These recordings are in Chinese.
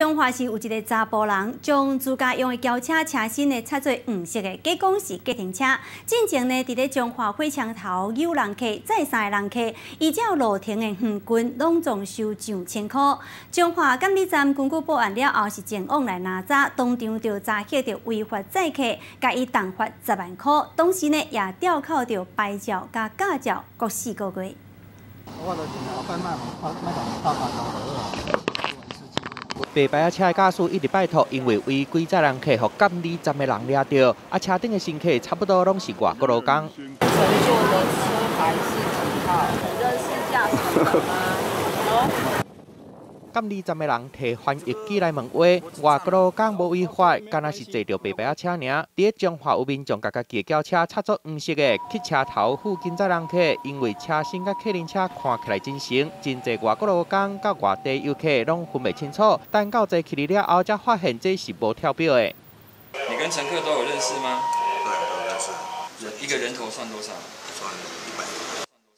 中华市有一个查甫人将自家用的轿车车身呢拆做黄色的，假讲是计程车。进前呢，伫咧中华火枪头有人客载3个人客，依照路停的远近，拢总收上1000块。中华监理站根据报案了后，是前往来拿查，当场就查获着违法载客，甲伊重罚10万块。同时呢，也吊扣着牌照甲驾照各4个月。我就尽量快卖大头白牌车的驾驶一直拜托，因为违规载人客，互监理站的人抓到，车顶的乘客差不多拢是外国劳工。乘坐的车牌是几号？你认识驾驶员吗？监理站的人摕翻译机来问话，外国劳工无违法，敢若是坐着白牌车尔。伫咧中华有民众甲家己的轿车插作黄色的，去车头附近载人客，因为车身甲客人车看起来真像，真侪外国劳工甲外地游客拢分袂清楚，但到坐起了后，才发现这是无跳表的。你跟乘客都有认识吗？对，都有认识。一个人头算多少？算100。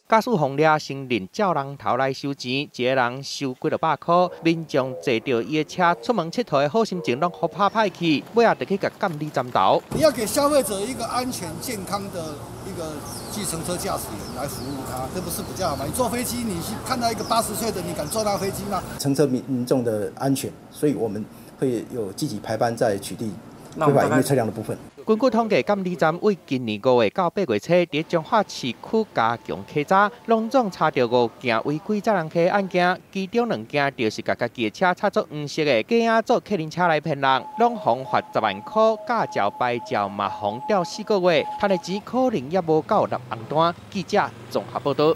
驾驶方掠承认叫人头来收钱，一个人收几落百块。民众坐着伊的车出门佚佗的好心情拢互拍歹去，尾仔就去甲监理站投。你要给消费者一个安全健康的一个计程车驾驶员来服务他，这不是比较好吗？你坐飞机，你看到一个80岁的，你敢坐那飞机吗？乘车民众的安全，所以我们会有积极排班在取缔非法营业车辆的部分。根据统计，监理站为今年5月到8月初，伫中华市区加强稽查，拢总查到5件违规载人客的案件，其中2件就是甲家己的车插作黄色的假做客人车来骗人，拢罚10万块，驾照牌照嘛罚吊4个月，赚的钱可能也无够6万单。记者综合报道。